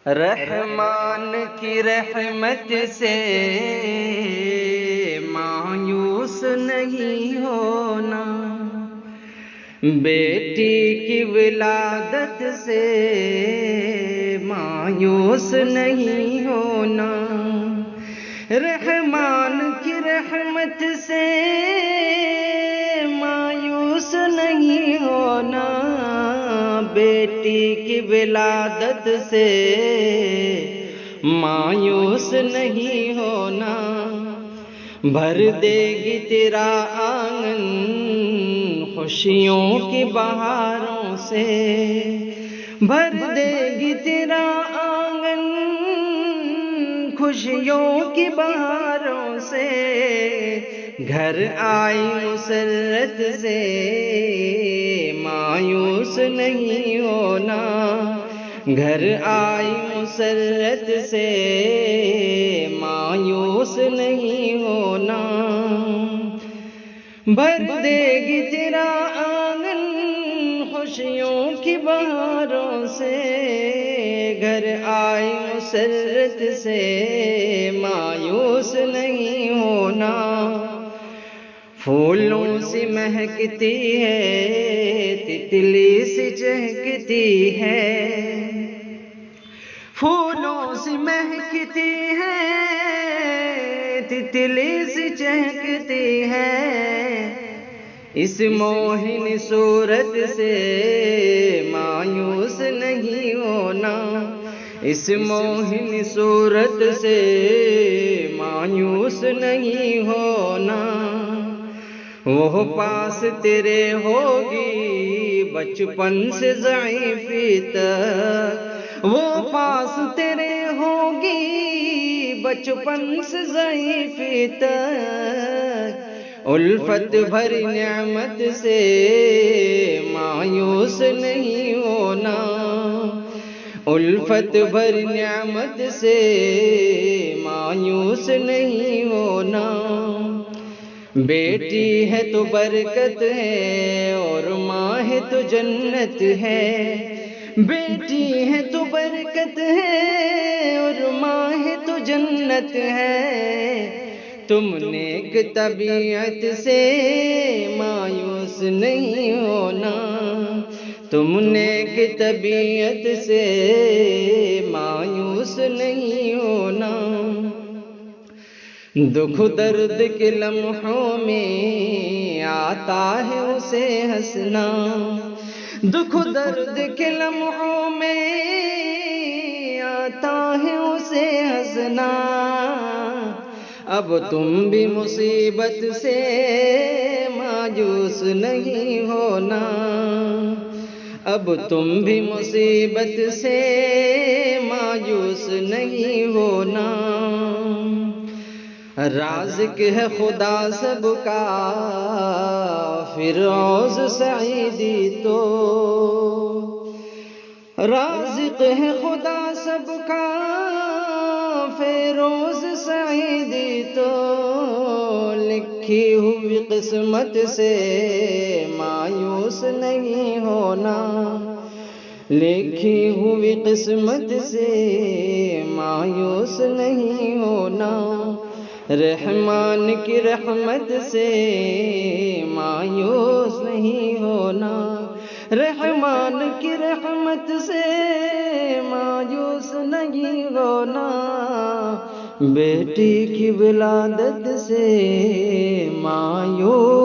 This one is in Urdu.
رحمان کی رحمت سے مایوس نہیں ہونا، بیٹی کی ولادت سے مایوس نہیں ہونا، رحمان کی رحمت سے مایوس نہیں ہونا، بیٹی کی ولادت سے مایوس نہیں ہونا، بھر دے گی تیرا آنگن خوشیوں کی بہاروں سے، بھر دے گی تیرا آنگن خوشیوں کی بہاروں سے، گھر آئی مسرت سے مایوس نہیں ہونا، گھر آئی مسرت سے مایوس نہیں ہونا، بھر دے گی تیرا آنگن خوشیوں کی بہاروں سے، گھر آئی مسرت سے مایوس نہیں ہونا، پھولوں سی مہکتی ہے تتلی سی چہکتی ہے، پھولوں سی مہکتی ہے تتلی سی چہکتی ہے، اس موہن صورت سے مایوس نہیں ہونا، اس موہن صورت سے مایوس نہیں ہونا، وہ پاس تیرے ہوگی بچپن سے ضعیفی تک، وہ پاس تیرے ہوگی بچپن سے ضعیفی تک، الفت بھری نعمت سے مایوس نہیں ہونا، الفت بھری نعمت سے مایوس نہیں ہونا، بیٹی ہے تو برکت ہے اور ماں ہے تو جنت ہے، بیٹی ہے تو برکت ہے اور ماں ہے تو جنت ہے، تم نیک طبیعت سے مایوس نہیں ہونا، تم نیک طبیعت سے مایوس نہیں ہونا، دکھ درد کے لمحوں میں آتا ہے اسے ہنسنا، دکھ درد کے لمحوں میں آتا ہے اسے ہنسنا، اب تم بھی مصیبت سے مایوس نہیں ہونا، اب تم بھی مصیبت سے مایوس نہیں ہونا، رازق ہے خدا سب کا فیروز سعیدی تو، رازق ہے خدا سب کا فیروز سعیدی تو، لکھی ہوئی قسمت سے مایوس نہیں ہونا، لکھی ہوئی قسمت سے مایوس نہیں ہونا، رحمان کی رحمت سے مایوس نہیں ہونا، رحمان کی رحمت سے مایوس نہیں ہونا، بیٹی کی ولادت سے مایوس